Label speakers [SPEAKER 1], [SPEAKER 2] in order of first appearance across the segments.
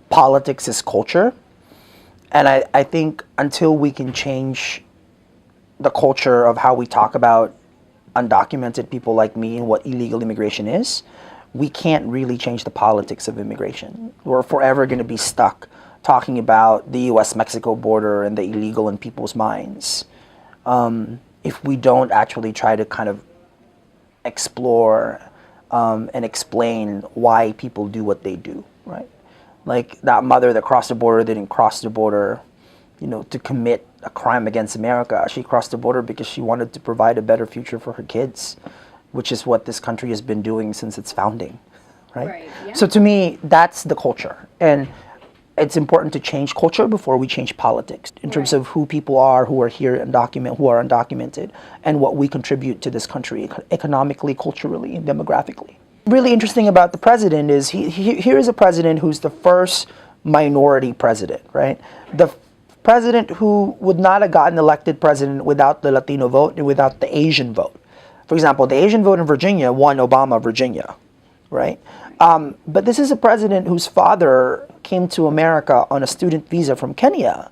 [SPEAKER 1] politics is culture. And I think until we can change the culture of how we talk about undocumented people like me and what illegal immigration is, we can't really change the politics of immigration. We're forever going to be stuck talking about the U.S.-Mexico border and the illegal in people's minds, if we don't actually try to kind of explore and explain why people do what they do, right? Like that mother that crossed the border didn't cross the border, to commit a crime against America. She crossed the border because she wanted to provide a better future for her kids, which is what this country has been doing since its founding, right?
[SPEAKER 2] Yeah.
[SPEAKER 1] So to me, that's the culture. And it's important to change culture before we change politics in terms of who people are who are here who are undocumented, and what we contribute to this country economically, culturally, and demographically. Really interesting about the president is here is a president who's the first minority president, right? The president who would not have gotten elected president without the Latino vote and without the Asian vote. For example, the Asian vote in Virginia won Obama Virginia, right? But this is a president whose father came to America on a student visa from Kenya.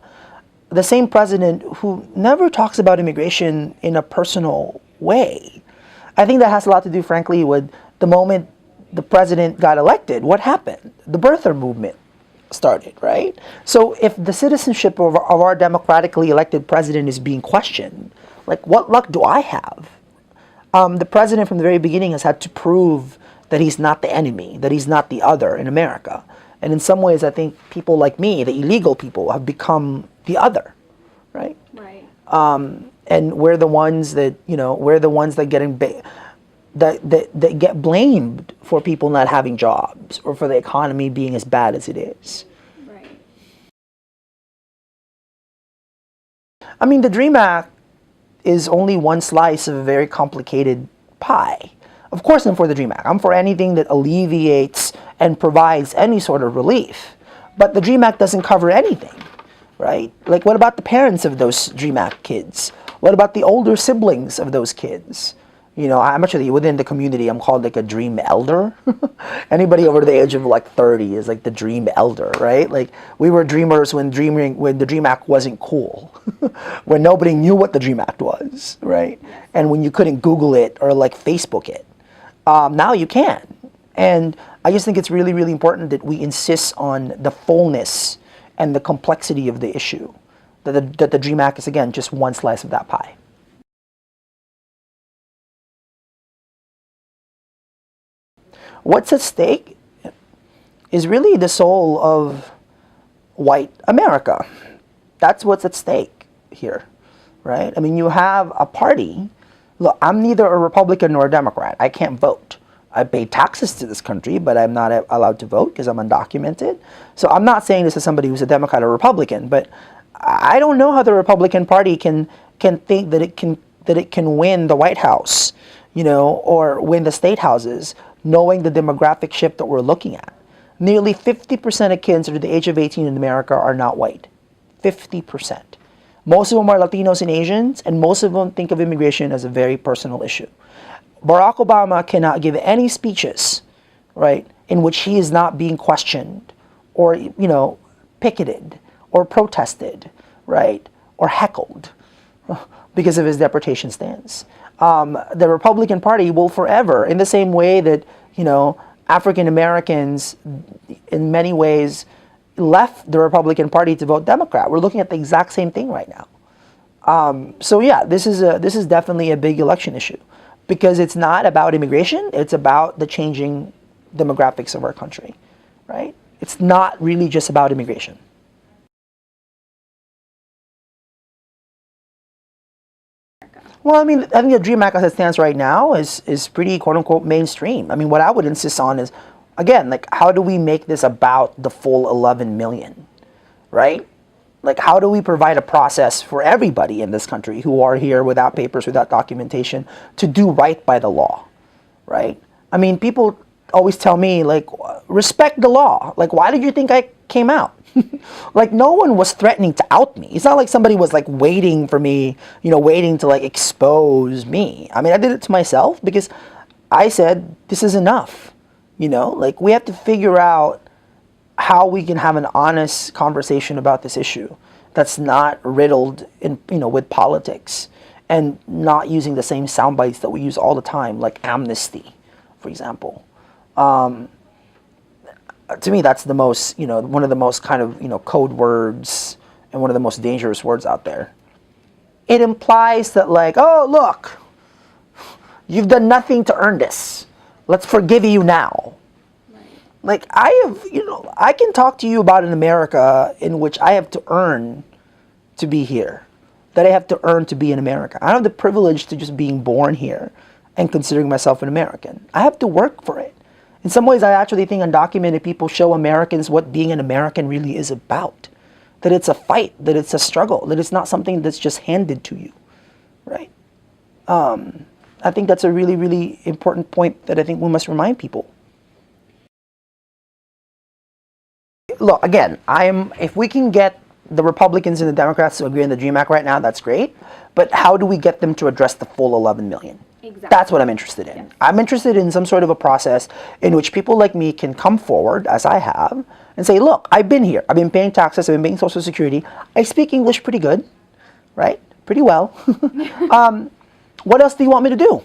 [SPEAKER 1] The same president who never talks about immigration in a personal way. I think that has a lot to do, frankly, with the moment the president got elected. What happened? The birther movement started, right? So if the citizenship of our democratically elected president is being questioned, like, what luck do I have? The president from the very beginning has had to prove that he's not the enemy, that he's not the other in America. And in some ways, I think people like me, the illegal people, have become the other, right?
[SPEAKER 2] Right.
[SPEAKER 1] And we're the ones that, we're the ones that that get blamed for people not having jobs or for the economy being as bad as it is.
[SPEAKER 2] Right.
[SPEAKER 1] I mean, the DREAM Act is only one slice of a very complicated pie. Of course I'm for the DREAM Act. I'm for anything that alleviates and provides any sort of relief. But the DREAM Act doesn't cover anything, right? Like, what about the parents of those DREAM Act kids? What about the older siblings of those kids? I'm actually, within the community, I'm called like a dream elder. Anybody over the age of like 30 is like the dream elder, right? Like, we were dreamers when the DREAM Act wasn't cool, when nobody knew what the DREAM Act was, right? And when you couldn't Google it or like Facebook it. Now you can. And I just think it's really, really important that we insist on the fullness and the complexity of the issue. That the DREAM Act is, again, just one slice of that pie. What's at stake is really the soul of white America. That's what's at stake here, right? I mean, you have a party. Look, I'm neither a Republican nor a Democrat. I can't vote. I pay taxes to this country, but I'm not allowed to vote because I'm undocumented. So I'm not saying this as somebody who's a Democrat or Republican, but I don't know how the Republican Party can think that it can win the White House, or win the state houses, knowing the demographic shift that we're looking at. Nearly 50% of kids under the age of 18 in America are not white. 50%. Most of them are Latinos and Asians, and most of them think of immigration as a very personal issue. Barack Obama cannot give any speeches, right, in which he is not being questioned or, picketed or protested, right, or heckled because of his deportation stance. The Republican Party will forever, in the same way that, African Americans in many ways left the Republican Party to vote Democrat. We're looking at the exact same thing right now. So yeah, this is definitely a big election issue, because it's not about immigration, it's about the changing demographics of our country, right? It's not really just about immigration. Well, I mean, I think the DREAM Act as it stands right now is pretty, quote-unquote, mainstream. I mean, what I would insist on is, again, like, how do we make this about the full 11 million, right? Like, how do we provide a process for everybody in this country who are here without papers, without documentation, to do right by the law, right? I mean, people always tell me, like, respect the law. Like, why did you think I came out? Like, no one was threatening to out me. It's not like somebody was like waiting for me, waiting to like expose me. I mean, I did it to myself because I said, this is enough. Like, we have to figure out how we can have an honest conversation about this issue that's not riddled in, with politics, and not using the same sound bites that we use all the time, like amnesty, for example. To me, that's the most, one of the most kind of, code words and one of the most dangerous words out there. It implies that, like, oh, look, you've done nothing to earn this. Let's forgive you now. Right. Like, I can talk to you about an America in which I have to earn to be here, that I have to earn to be in America. I don't have the privilege to just being born here and considering myself an American. I have to work for it. In some ways, I actually think undocumented people show Americans what being an American really is about. That it's a fight, that it's a struggle, that it's not something that's just handed to you, right? I think that's a really, really important point that I think we must remind people. Look, again, if we can get the Republicans and the Democrats to agree on the DREAM Act right now, that's great. But how do we get them to address the full 11 million? Exactly. That's what I'm interested in. Yes. I'm interested in some sort of a process in which people like me can come forward, as I have, and say, look, I've been here. I've been paying taxes. I've been paying Social Security. I speak English pretty good, right? Pretty well. What else do you want me to do?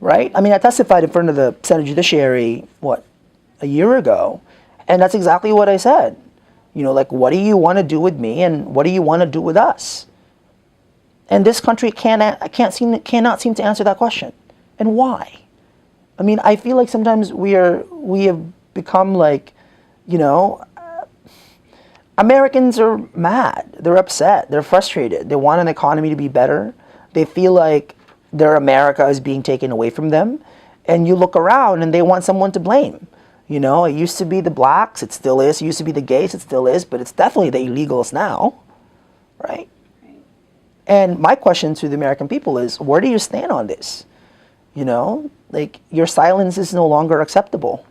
[SPEAKER 1] Right? I mean, I testified in front of the Senate Judiciary, a year ago, and that's exactly what I said. Like, what do you want to do with me, and what do you want to do with us? And this country cannot seem to answer that question. And why? I mean, I feel like sometimes we have become like, Americans are mad. They're upset. They're frustrated. They want an economy to be better. They feel like their America is being taken away from them. And you look around and they want someone to blame. It used to be the blacks, it still is. It used to be the gays, it still is. But it's definitely the illegals now, right? And my question to the American people is, where do you stand on this? Like, your silence is no longer acceptable.